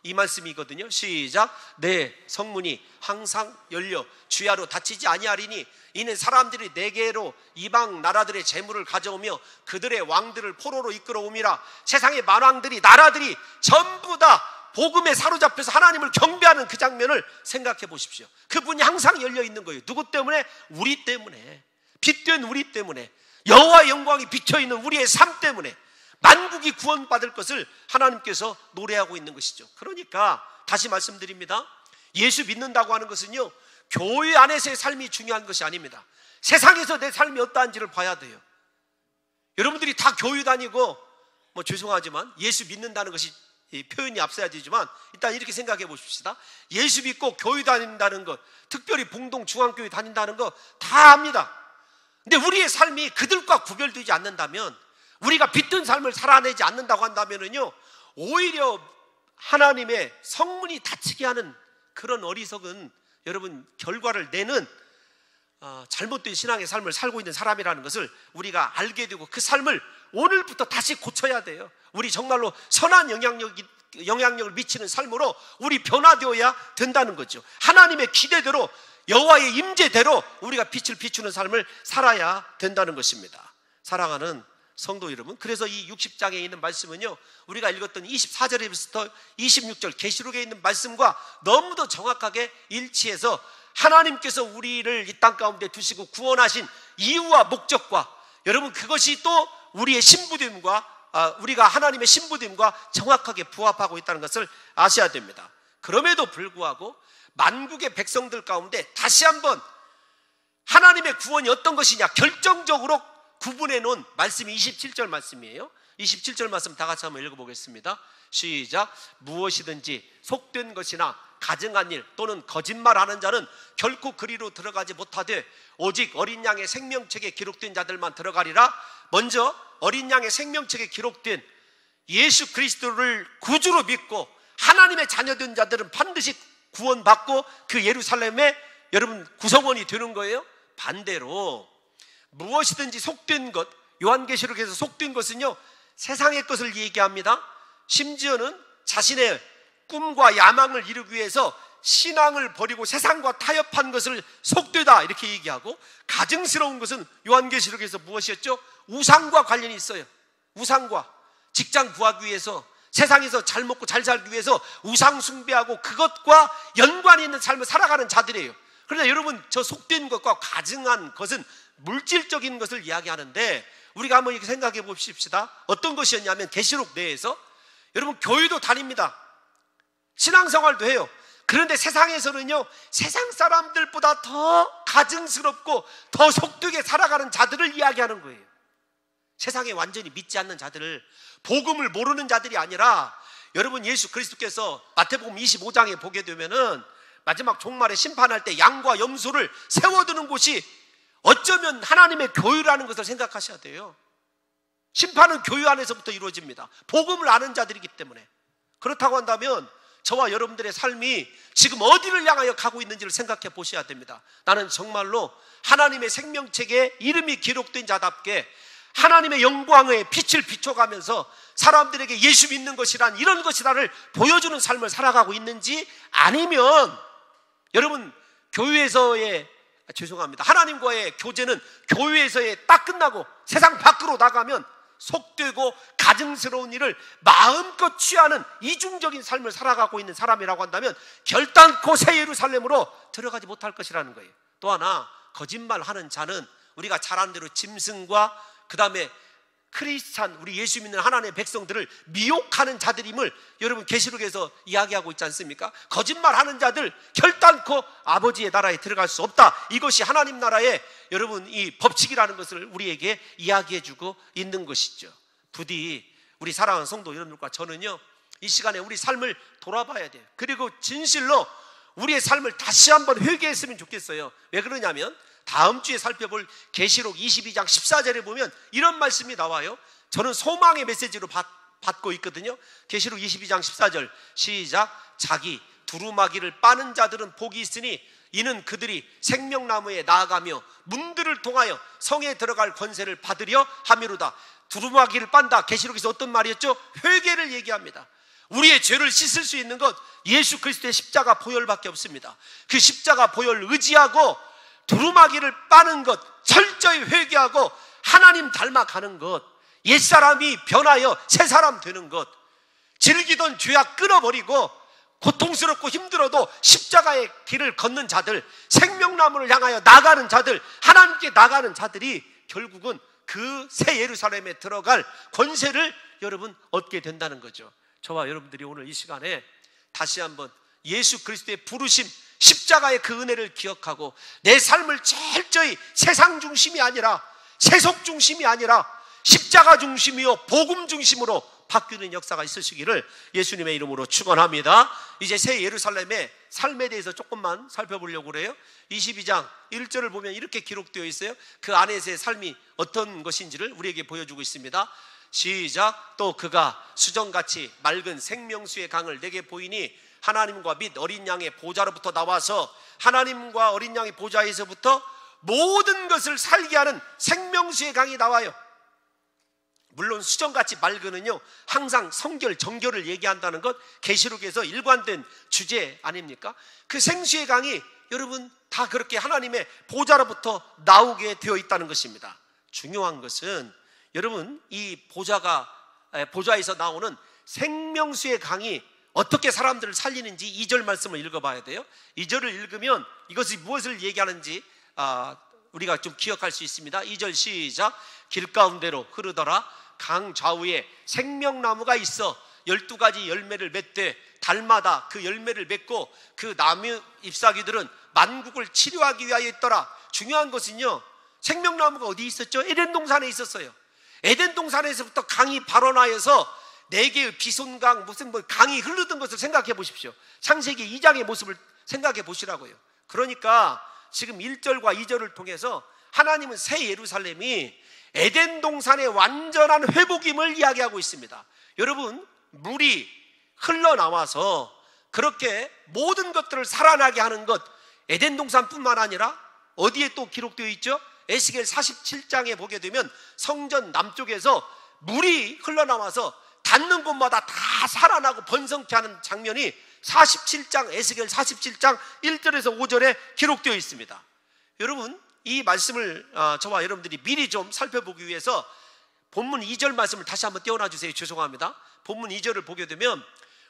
이 말씀이거든요. 시작. 내 성문이 항상 열려 주야로 닫히지 아니하리니 이는 사람들이 내게로 이방 나라들의 재물을 가져오며 그들의 왕들을 포로로 이끌어옴이라. 세상의 만왕들이 나라들이 전부 다 복음에 사로잡혀서 하나님을 경배하는 그 장면을 생각해 보십시오. 그분이 항상 열려 있는 거예요. 누구 때문에? 우리 때문에. 빛된 우리 때문에. 여호와의 영광이 비쳐있는 우리의 삶 때문에 만국이 구원받을 것을 하나님께서 노래하고 있는 것이죠. 그러니까 다시 말씀드립니다. 예수 믿는다고 하는 것은요, 교회 안에서의 삶이 중요한 것이 아닙니다. 세상에서 내 삶이 어떠한지를 봐야 돼요. 여러분들이 다 교회 다니고 죄송하지만 예수 믿는다는 것이 표현이 앞서야 되지만 일단 이렇게 생각해 보십시다. 예수 믿고 교회 다닌다는 것, 특별히 봉동 중앙교회 다닌다는 거 다 압니다. 근데 우리의 삶이 그들과 구별되지 않는다면, 우리가 빛든 삶을 살아내지 않는다고 한다면은요, 오히려 하나님의 성문이 닫히게 하는 그런 어리석은 여러분 결과를 내는 잘못된 신앙의 삶을 살고 있는 사람이라는 것을 우리가 알게 되고 그 삶을 오늘부터 다시 고쳐야 돼요. 우리 정말로 선한 영향력을 미치는 삶으로 우리 변화되어야 된다는 거죠. 하나님의 기대대로, 여호와의 임재대로 우리가 빛을 비추는 삶을 살아야 된다는 것입니다. 사랑하는 성도 여러분, 그래서 이 60장에 있는 말씀은요, 우리가 읽었던 24절에부터 26절 계시록에 있는 말씀과 너무도 정확하게 일치해서 하나님께서 우리를 이 땅 가운데 두시고 구원하신 이유와 목적과, 여러분 그것이 또 우리의 신부됨과 우리가 하나님의 신부됨과 정확하게 부합하고 있다는 것을 아셔야 됩니다. 그럼에도 불구하고 만국의 백성들 가운데 다시 한번 하나님의 구원이 어떤 것이냐 결정적으로 구분해 놓은 말씀이 27절 말씀이에요. 27절 말씀 다 같이 한번 읽어보겠습니다. 시작. 무엇이든지 속된 것이나 가증한 일 또는 거짓말하는 자는 결코 그리로 들어가지 못하되 오직 어린 양의 생명책에 기록된 자들만 들어가리라. 먼저 어린 양의 생명책에 기록된 예수 그리스도를 구주로 믿고 하나님의 자녀된 자들은 반드시 구원받고 그 예루살렘의 여러분 구성원이 되는 거예요. 반대로 무엇이든지 속된 것, 요한계시록에서 속된 것은요, 세상의 것을 얘기합니다. 심지어는 자신의 꿈과 야망을 이루기 위해서 신앙을 버리고 세상과 타협한 것을 속되다 이렇게 얘기하고, 가증스러운 것은 요한계시록에서 무엇이었죠? 우상과 관련이 있어요. 우상과 직장 구하기 위해서, 세상에서 잘 먹고 잘 살기 위해서 우상 숭배하고 그것과 연관이 있는 삶을 살아가는 자들이에요. 그러나 여러분, 저 속된 것과 가증한 것은 물질적인 것을 이야기하는데, 우리가 한번 이렇게 생각해 봅시다. 어떤 것이었냐면 계시록 내에서 여러분 교회도 다닙니다. 신앙생활도 해요. 그런데 세상에서는요, 세상 사람들보다 더 가증스럽고 더 속되게 살아가는 자들을 이야기하는 거예요. 세상에 완전히 믿지 않는 자들을, 복음을 모르는 자들이 아니라, 여러분 예수 그리스도께서 마태복음 25장에 보게 되면은 마지막 종말에 심판할 때 양과 염소를 세워두는 곳이 어쩌면 하나님의 교회라는 것을 생각하셔야 돼요. 심판은 교회 안에서부터 이루어집니다. 복음을 아는 자들이기 때문에. 그렇다고 한다면 저와 여러분들의 삶이 지금 어디를 향하여 가고 있는지를 생각해 보셔야 됩니다. 나는 정말로 하나님의 생명책에 이름이 기록된 자답게 하나님의 영광의 빛을 비춰가면서 사람들에게 예수 믿는 것이란 이런 것이라를 보여주는 삶을 살아가고 있는지, 아니면 여러분 교회에서의 하나님과의 교제는 교회에서의 딱 끝나고 세상 밖으로 나가면 속되고 가증스러운 일을 마음껏 취하는 이중적인 삶을 살아가고 있는 사람이라고 한다면 결단코 새 예루살렘으로 들어가지 못할 것이라는 거예요. 또 하나, 거짓말하는 자는 우리가 잘 아는 대로 짐승과 그 다음에 크리스찬, 우리 예수 믿는 하나님의 백성들을 미혹하는 자들임을 여러분 계시록에서 이야기하고 있지 않습니까? 거짓말하는 자들 결단코 아버지의 나라에 들어갈 수 없다. 이것이 하나님 나라의 여러분 이 법칙이라는 것을 우리에게 이야기해주고 있는 것이죠. 부디 우리 사랑하는 성도 여러분들과 저는요, 이 시간에 우리 삶을 돌아봐야 돼요. 그리고 진실로 우리의 삶을 다시 한번 회개했으면 좋겠어요. 왜 그러냐면 다음 주에 살펴볼 계시록 22장 14절에 보면 이런 말씀이 나와요. 저는 소망의 메시지로 받고 있거든요. 계시록 22장 14절 시작. 자기 두루마기를 빠는 자들은 복이 있으니 이는 그들이 생명나무에 나아가며 문들을 통하여 성에 들어갈 권세를 받으려 함이로다. 두루마기를 빤다. 계시록에서 어떤 말이었죠? 회개를 얘기합니다. 우리의 죄를 씻을 수 있는 것 예수 그리스도의 십자가 보혈밖에 없습니다. 그 십자가 보혈 의지하고 두루마기를 빠는 것, 철저히 회개하고 하나님 닮아가는 것, 옛사람이 변하여 새사람 되는 것, 즐기던 죄악 끊어버리고 고통스럽고 힘들어도 십자가의 길을 걷는 자들, 생명나무를 향하여 나가는 자들, 하나님께 나가는 자들이 결국은 그 새 예루살렘에 들어갈 권세를 여러분 얻게 된다는 거죠. 저와 여러분들이 오늘 이 시간에 다시 한번 예수 그리스도의 부르심, 십자가의 그 은혜를 기억하고 내 삶을 철저히 세상 중심이 아니라 세속 중심이 아니라 십자가 중심이요 복음 중심으로 바뀌는 역사가 있으시기를 예수님의 이름으로 축원합니다. 이제 새 예루살렘의 삶에 대해서 조금만 살펴보려고 그래요. 22장 1절을 보면 이렇게 기록되어 있어요. 그 안에서의 삶이 어떤 것인지를 우리에게 보여주고 있습니다. 시작. 또 그가 수정같이 맑은 생명수의 강을 내게 보이니 하나님과 및 어린 양의 보좌로부터 나와서 하나님과 어린 양의 보좌에서부터 모든 것을 살게 하는 생명수의 강이 나와요. 물론 수정같이 맑은은요 항상 성결, 정결을 얘기한다는 것 계시록에서 일관된 주제 아닙니까? 그 생수의 강이 여러분 다 그렇게 하나님의 보좌로부터 나오게 되어 있다는 것입니다. 중요한 것은 여러분 이 보좌에서 나오는 생명수의 강이 어떻게 사람들을 살리는지 2절 말씀을 읽어봐야 돼요. 2절을 읽으면 이것이 무엇을 얘기하는지 우리가 좀 기억할 수 있습니다. 2절 시작. 길 가운데로 흐르더라. 강 좌우에 생명나무가 있어 12가지 열매를 맺되 달마다 그 열매를 맺고 그 나무 잎사귀들은 만국을 치료하기 위하여 있더라. 중요한 것은요 생명나무가 어디 있었죠? 에덴 동산에 있었어요. 에덴 동산에서부터 강이 발원하여서 4개의 비손강 무슨 강이 흐르던 것을 생각해 보십시오. 창세기 2장의 모습을 생각해 보시라고요. 그러니까 지금 1절과 2절을 통해서 하나님은 새 예루살렘이 에덴 동산의 완전한 회복임을 이야기하고 있습니다. 여러분 물이 흘러나와서 그렇게 모든 것들을 살아나게 하는 것 에덴 동산뿐만 아니라 어디에 또 기록되어 있죠? 에스겔 47장에 보게 되면 성전 남쪽에서 물이 흘러나와서 닿는 곳마다 다 살아나고 번성케 하는 장면이 47장 에스겔 47장 1절에서 5절에 기록되어 있습니다. 여러분 이 말씀을 저와 여러분들이 미리 좀 살펴보기 위해서 본문 2절 말씀을 다시 한번 떼어놔 주세요. 죄송합니다. 본문 2절을 보게 되면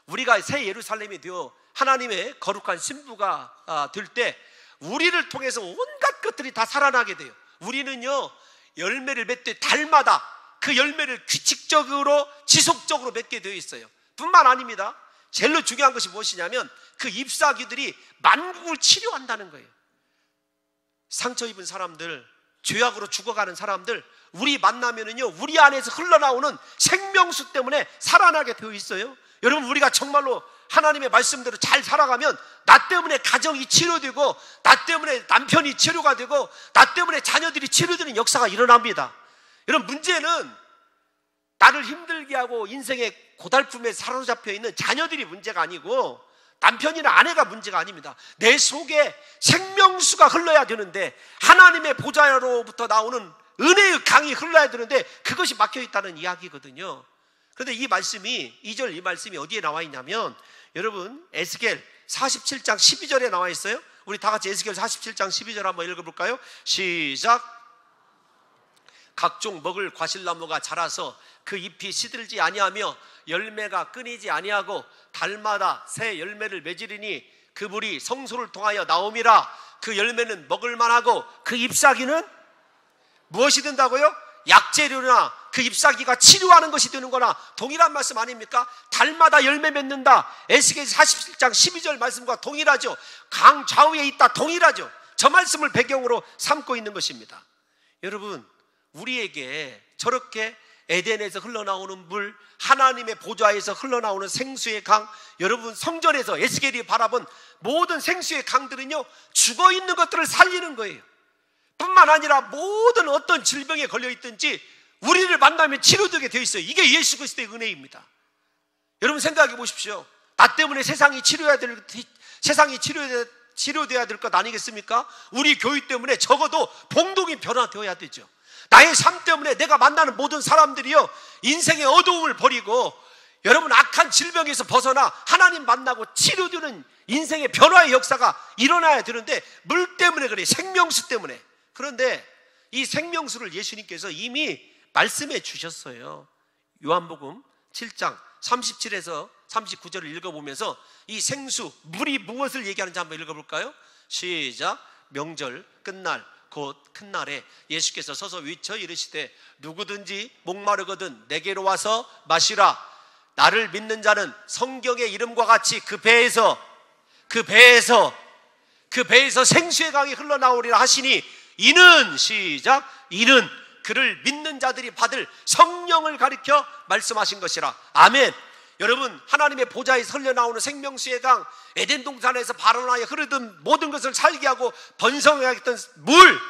우리가 새 예루살렘이 되어 하나님의 거룩한 신부가 될 때 우리를 통해서 온갖 것들이 다 살아나게 돼요. 우리는요 열매를 맺되 달마다 그 열매를 규칙적으로 지속적으로 맺게 되어 있어요. 뿐만 아닙니다. 제일 중요한 것이 무엇이냐면 그 잎사귀들이 만국을 치료한다는 거예요. 상처 입은 사람들, 죄악으로 죽어가는 사람들 우리 만나면은요 우리 안에서 흘러나오는 생명수 때문에 살아나게 되어 있어요. 여러분 우리가 정말로 하나님의 말씀대로 잘 살아가면 나 때문에 가정이 치료되고 나 때문에 남편이 치료가 되고 나 때문에 자녀들이 치료되는 역사가 일어납니다. 여러분 문제는 나를 힘들게 하고 인생의 고달픔에 사로잡혀 있는 자녀들이 문제가 아니고 남편이나 아내가 문제가 아닙니다. 내 속에 생명수가 흘러야 되는데 하나님의 보좌로부터 나오는 은혜의 강이 흘러야 되는데 그것이 막혀 있다는 이야기거든요. 그런데 이 말씀이 2절 이 말씀이 어디에 나와 있냐면 여러분 에스겔 47장 12절에 나와 있어요. 우리 다 같이 에스겔 47장 12절 한번 읽어볼까요? 시작. 각종 먹을 과실나무가 자라서 그 잎이 시들지 아니하며 열매가 끊이지 아니하고 달마다 새 열매를 맺으리니 그 물이 성소를 통하여 나옴이라. 그 열매는 먹을 만하고 그 잎사귀는 무엇이 된다고요? 약재료나 그 잎사귀가 치료하는 것이 되는 거나 동일한 말씀 아닙니까? 달마다 열매 맺는다. 에스겔 47장 12절 말씀과 동일하죠. 강 좌우에 있다 동일하죠. 저 말씀을 배경으로 삼고 있는 것입니다. 여러분 우리에게 저렇게 에덴에서 흘러나오는 물, 하나님의 보좌에서 흘러나오는 생수의 강, 여러분 성전에서 에스겔이 바라본 모든 생수의 강들은요, 죽어있는 것들을 살리는 거예요. 뿐만 아니라 모든 어떤 질병에 걸려있든지 우리를 만나면 치료되게 되어 있어요. 이게 예수 그리스도의 은혜입니다. 여러분 생각해 보십시오. 나 때문에 세상이 치료돼야 될 것 아니겠습니까? 우리 교회 때문에 적어도 봉동이 변화되어야 되죠. 나의 삶 때문에 내가 만나는 모든 사람들이요, 인생의 어두움을 버리고 여러분 악한 질병에서 벗어나 하나님 만나고 치료되는 인생의 변화의 역사가 일어나야 되는데, 물 때문에 그래, 생명수 때문에. 그런데 이 생명수를 예수님께서 이미 말씀해 주셨어요. 요한복음 7장 37에서 39절을 읽어보면서 이 생수, 물이 무엇을 얘기하는지 한번 읽어볼까요? 시작. 명절 끝날 곧 큰 날에 예수께서 서서 외쳐 이르시되 누구든지 목마르거든 내게로 와서 마시라. 나를 믿는 자는 성경의 이름과 같이 그 배에서 생수의 강이 흘러나오리라 하시니 이는, 시작, 이는 그를 믿는 자들이 받을 성령을 가리켜 말씀하신 것이라. 아멘. 여러분, 하나님의 보좌에서 흘러나오는 생명수의 강, 에덴 동산에서 발원하여 흐르던 모든 것을 살게 하고 번성하게 했던 물,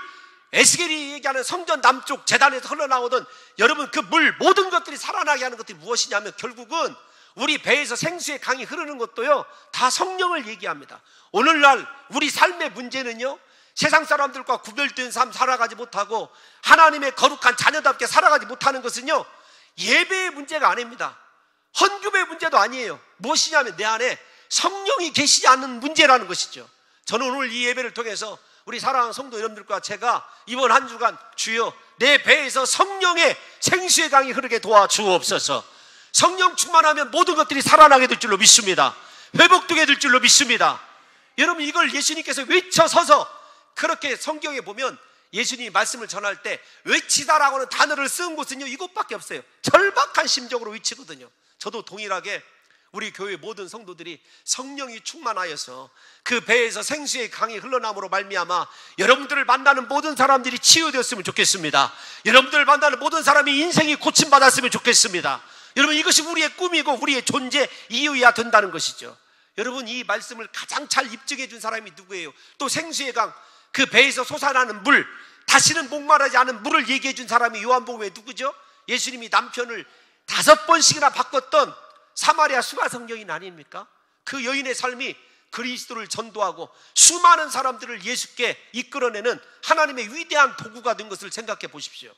에스겔이 얘기하는 성전 남쪽 제단에서 흘러나오던 여러분 그 물, 모든 것들이 살아나게 하는 것들이 무엇이냐면 결국은 우리 배에서 생수의 강이 흐르는 것도요, 다 성령을 얘기합니다. 오늘날 우리 삶의 문제는요, 세상 사람들과 구별된 삶 살아가지 못하고 하나님의 거룩한 자녀답게 살아가지 못하는 것은요, 예배의 문제가 아닙니다. 헌금의 문제도 아니에요. 무엇이냐면 내 안에 성령이 계시지 않는 문제라는 것이죠. 저는 오늘 이 예배를 통해서 우리 사랑하는 성도 여러분들과 제가 이번 한 주간 주여 내 배에서 성령의 생수의 강이 흐르게 도와주옵소서. 성령 충만하면 모든 것들이 살아나게 될 줄로 믿습니다. 회복되게 될 줄로 믿습니다. 여러분, 이걸 예수님께서 외쳐서서, 그렇게 성경에 보면 예수님이 말씀을 전할 때 외치다라고는 단어를 쓴 곳은요, 이곳밖에 없어요. 절박한 심정으로 외치거든요. 저도 동일하게 우리 교회 모든 성도들이 성령이 충만하여서 그 배에서 생수의 강이 흘러남으로 말미암아 여러분들을 만나는 모든 사람들이 치유되었으면 좋겠습니다. 여러분들을 만나는 모든 사람이 인생이 고침받았으면 좋겠습니다. 여러분, 이것이 우리의 꿈이고 우리의 존재 이유여야 된다는 것이죠. 여러분, 이 말씀을 가장 잘 입증해 준 사람이 누구예요? 또 생수의 강, 그 배에서 솟아나는 물, 다시는 목마르지 않은 물을 얘기해 준 사람이 요한복음에 누구죠? 예수님이 남편을 5번씩이나 바꿨던 사마리아 수가 성경인 아닙니까? 그 여인의 삶이 그리스도를 전도하고 수많은 사람들을 예수께 이끌어내는 하나님의 위대한 도구가 된 것을 생각해 보십시오.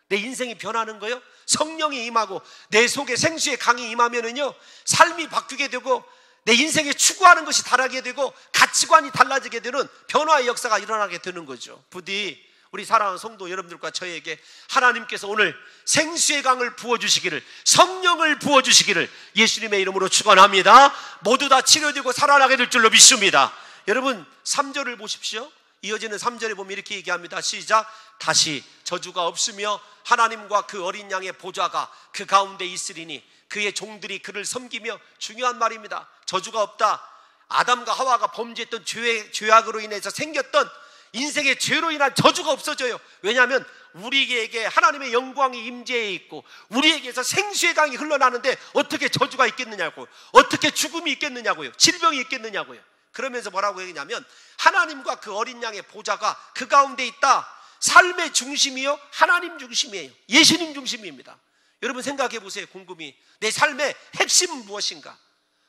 내 인생이 변하는 거요, 성령이 임하고 내 속에 생수의 강이 임하면은요, 삶이 바뀌게 되고 내 인생에 추구하는 것이 다르게 되고 가치관이 달라지게 되는 변화의 역사가 일어나게 되는 거죠. 부디 우리 사랑하는 성도 여러분들과 저에게 하나님께서 오늘 생수의 강을 부어주시기를, 성령을 부어주시기를 예수님의 이름으로 축원합니다. 모두 다 치료되고 살아나게 될 줄로 믿습니다. 여러분, 3절을 보십시오. 이어지는 3절에 보면 이렇게 얘기합니다. 시작. 다시 저주가 없으며 하나님과 그 어린 양의 보좌가 그 가운데 있으리니 그의 종들이 그를 섬기며. 중요한 말입니다. 저주가 없다. 아담과 하와가 범죄했던 죄악으로 인해서 생겼던 인생의 죄로 인한 저주가 없어져요. 왜냐하면 우리에게 하나님의 영광이 임재해 있고 우리에게서 생수의 강이 흘러나는데 어떻게 저주가 있겠느냐고요. 어떻게 죽음이 있겠느냐고요. 질병이 있겠느냐고요. 그러면서 뭐라고 얘기냐면 하나님과 그 어린 양의 보좌가 그 가운데 있다. 삶의 중심이요, 하나님 중심이에요. 예수님 중심입니다. 여러분 생각해 보세요. 곰곰이 내 삶의 핵심은 무엇인가?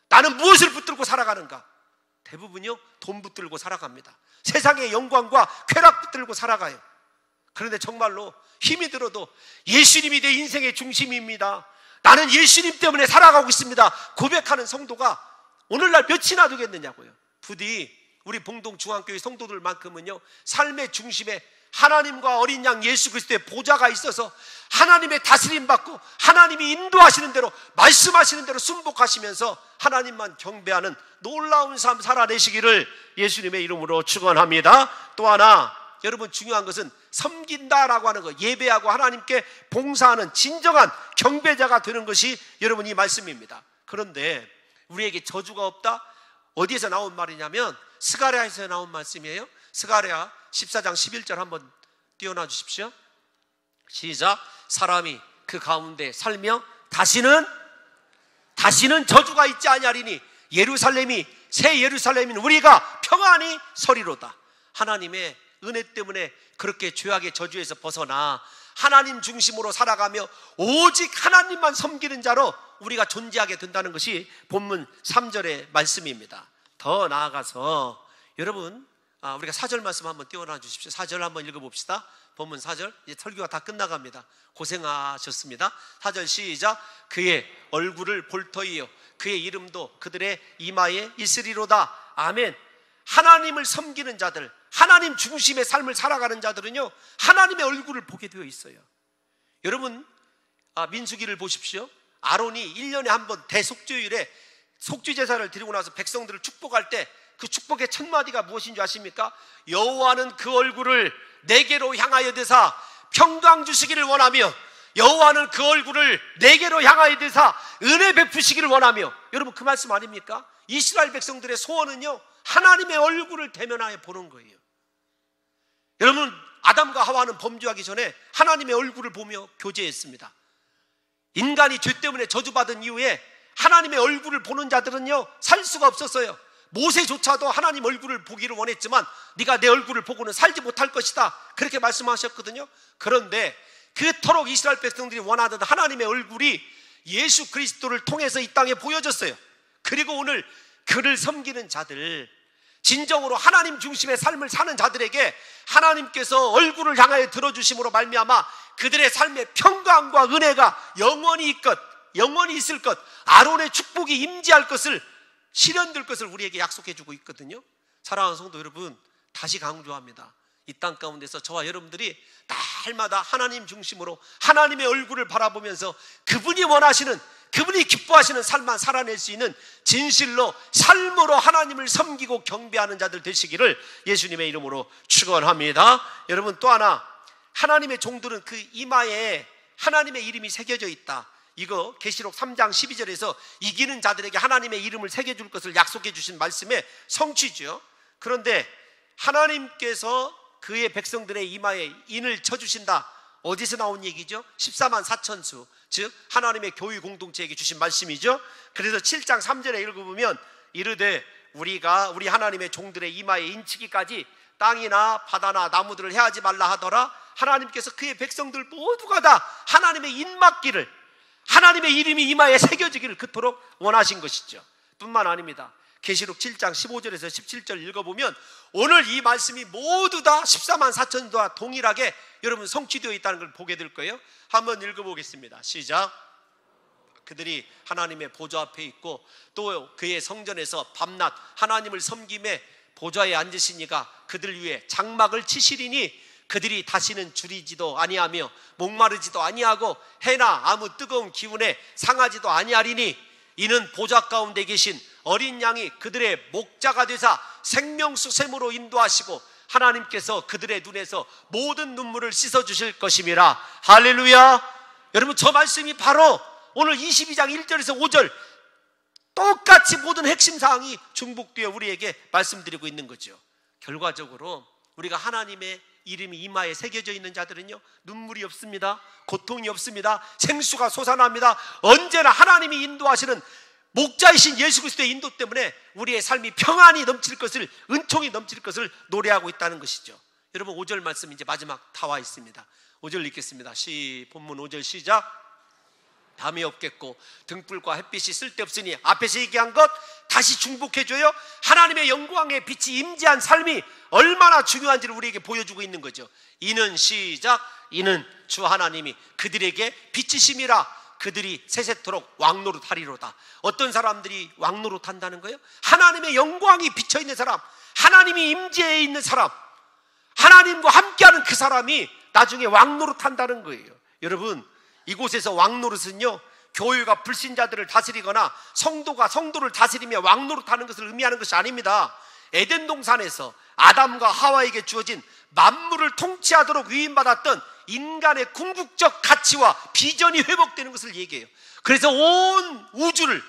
나는 무엇을 붙들고 살아가는가? 대부분요, 돈 붙들고 살아갑니다. 세상의 영광과 쾌락 붙들고 살아가요. 그런데 정말로 힘이 들어도 예수님이 내 인생의 중심입니다, 나는 예수님 때문에 살아가고 있습니다, 고백하는 성도가 오늘날 몇이나 되겠느냐고요. 부디 우리 봉동 중앙교회 성도들만큼은요, 삶의 중심에 하나님과 어린 양 예수 그리스도의 보좌가 있어서 하나님의 다스림 받고 하나님이 인도하시는 대로, 말씀하시는 대로 순복하시면서 하나님만 경배하는 놀라운 삶 살아내시기를 예수님의 이름으로 축원합니다. 또 하나, 여러분 중요한 것은 섬긴다라고 하는 것, 예배하고 하나님께 봉사하는 진정한 경배자가 되는 것이 여러분 이 말씀입니다. 그런데 우리에게 저주가 없다? 어디에서 나온 말이냐면 스가랴에서 나온 말씀이에요. 스가랴 14장 11절 한번 띄워놔 주십시오. 시작. 사람이 그 가운데 살며 다시는 저주가 있지 아니하리니 예루살렘이 새 예루살렘인 우리가 평안히 서리로다. 하나님의 은혜 때문에 그렇게 죄악의 저주에서 벗어나 하나님 중심으로 살아가며 오직 하나님만 섬기는 자로 우리가 존재하게 된다는 것이 본문 3절의 말씀입니다. 더 나아가서 여러분, 우리가 4절 말씀 한번 띄워놔 주십시오. 4절 한번 읽어봅시다. 본문 4절. 이제 설교가 다 끝나갑니다. 고생하셨습니다. 4절 시작. 그의 얼굴을 볼 터이요 그의 이름도 그들의 이마에 있으리로다. 아멘. 하나님을 섬기는 자들, 하나님 중심의 삶을 살아가는 자들은요, 하나님의 얼굴을 보게 되어 있어요. 여러분, 민수기를 보십시오. 아론이 1년에 한 번 대속죄일에 속죄제사를 드리고 나서 백성들을 축복할 때 그 축복의 첫 마디가 무엇인 줄 아십니까? 여호와는 그 얼굴을 내게로 향하여 드사 평강 주시기를 원하며, 여호와는 그 얼굴을 내게로 향하여 드사 은혜 베푸시기를 원하며. 여러분, 그 말씀 아닙니까? 이스라엘 백성들의 소원은요, 하나님의 얼굴을 대면하여 보는 거예요. 여러분, 아담과 하와는 범죄하기 전에 하나님의 얼굴을 보며 교제했습니다. 인간이 죄 때문에 저주받은 이후에 하나님의 얼굴을 보는 자들은요, 살 수가 없었어요. 모세조차도 하나님 얼굴을 보기를 원했지만 네가 내 얼굴을 보고는 살지 못할 것이다, 그렇게 말씀하셨거든요. 그런데 그토록 이스라엘 백성들이 원하던 하나님의 얼굴이 예수 그리스도를 통해서 이 땅에 보여졌어요. 그리고 오늘 그를 섬기는 자들, 진정으로 하나님 중심의 삶을 사는 자들에게 하나님께서 얼굴을 향하여 들어주심으로 말미암아 그들의 삶의 평강과 은혜가 영원히 있을 것, 아론의 축복이 임재할 것을, 실현될 것을 우리에게 약속해 주고 있거든요. 사랑하는 성도 여러분, 다시 강조합니다. 이 땅 가운데서 저와 여러분들이 날마다 하나님 중심으로 하나님의 얼굴을 바라보면서 그분이 원하시는, 그분이 기뻐하시는 삶만 살아낼 수 있는 진실로 삶으로 하나님을 섬기고 경배하는 자들 되시기를 예수님의 이름으로 축원합니다. 여러분, 또 하나, 하나님의 종들은 그 이마에 하나님의 이름이 새겨져 있다. 이거 계시록 3장 12절에서 이기는 자들에게 하나님의 이름을 새겨줄 것을 약속해 주신 말씀의 성취죠. 그런데 하나님께서 그의 백성들의 이마에 인을 쳐주신다. 어디서 나온 얘기죠? 14만 4천수, 즉 하나님의 교회 공동체에게 주신 말씀이죠. 그래서 7장 3절에 읽어보면 이르되 우리 하나님의 종들의 이마에 인치기까지 땅이나 바다나 나무들을 해하지 말라 하더라. 하나님께서 그의 백성들 모두가 다 하나님의 인 맞기를, 하나님의 이름이 이마에 새겨지기를 그토록 원하신 것이죠. 뿐만 아닙니다. 계시록 7장 15절에서 17절 읽어보면 오늘 이 말씀이 모두 다 14만 4천과 동일하게 여러분 성취되어 있다는 걸 보게 될 거예요. 한번 읽어보겠습니다. 시작. 그들이 하나님의 보좌 앞에 있고 또 그의 성전에서 밤낮 하나님을 섬김에 보좌에 앉으시니가 그들 위에 장막을 치시리니 그들이 다시는 줄이지도 아니하며 목마르지도 아니하고 해나 아무 뜨거운 기운에 상하지도 아니하리니 이는 보좌 가운데 계신 어린 양이 그들의 목자가 되사 생명수 샘으로 인도하시고 하나님께서 그들의 눈에서 모든 눈물을 씻어주실 것임이라. 할렐루야. 여러분, 저 말씀이 바로 오늘 22장 1절에서 5절 똑같이 모든 핵심 사항이 중복되어 우리에게 말씀드리고 있는 거죠. 결과적으로 우리가 하나님의 이름이 이마에 새겨져 있는 자들은요, 눈물이 없습니다. 고통이 없습니다. 생수가 솟아납니다. 언제나 하나님이 인도하시는 목자이신 예수 그리스도의 인도 때문에 우리의 삶이 평안이 넘칠 것을, 은총이 넘칠 것을 노래하고 있다는 것이죠. 여러분, 5절 말씀 이제 마지막 다 와 있습니다. 5절 읽겠습니다. 본문 5절 시작. 담이 없겠고 등불과 햇빛이 쓸데없으니 앞에서 얘기한 것 다시 중복해줘요. 하나님의 영광의 빛이 임재한 삶이 얼마나 중요한지를 우리에게 보여주고 있는 거죠. 이는 시작. 이는 주 하나님이 그들에게 빛이심이라. 그들이 세세토록 왕노릇하리로다. 어떤 사람들이 왕노릇한다는 거예요? 하나님의 영광이 비쳐있는 사람, 하나님이 임재해 있는 사람, 하나님과 함께하는 그 사람이 나중에 왕노릇한다는 거예요. 여러분, 이곳에서 왕노릇은요, 교회가 불신자들을 다스리거나 성도가 성도를 다스리며 왕노릇하는 것을 의미하는 것이 아닙니다. 에덴 동산에서 아담과 하와에게 주어진 만물을 통치하도록 위임받았던 인간의 궁극적 가치와 비전이 회복되는 것을 얘기해요. 그래서 온 우주를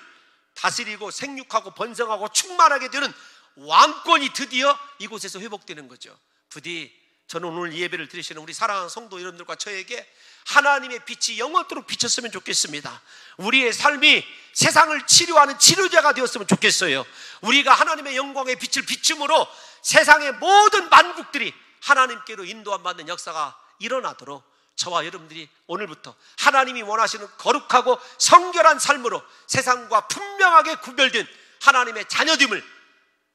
다스리고 생육하고 번성하고 충만하게 되는 왕권이 드디어 이곳에서 회복되는 거죠. 부디 저는 오늘 이 예배를 드리시는 우리 사랑하는 성도 여러분들과 저에게 하나님의 빛이 영원토록 비쳤으면 좋겠습니다. 우리의 삶이 세상을 치료하는 치료제가 되었으면 좋겠어요. 우리가 하나님의 영광의 빛을 비춤으로 세상의 모든 만국들이 하나님께로 인도함 받는 역사가 일어나도록 저와 여러분들이 오늘부터 하나님이 원하시는 거룩하고 성결한 삶으로 세상과 분명하게 구별된 하나님의 자녀됨을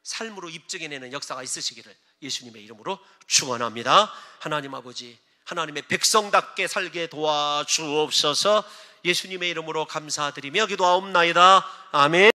삶으로 입증해내는 역사가 있으시기를 예수님의 이름으로 축원합니다. 하나님 아버지, 하나님의 백성답게 살게 도와주옵소서. 예수님의 이름으로 감사드리며 기도하옵나이다. 아멘.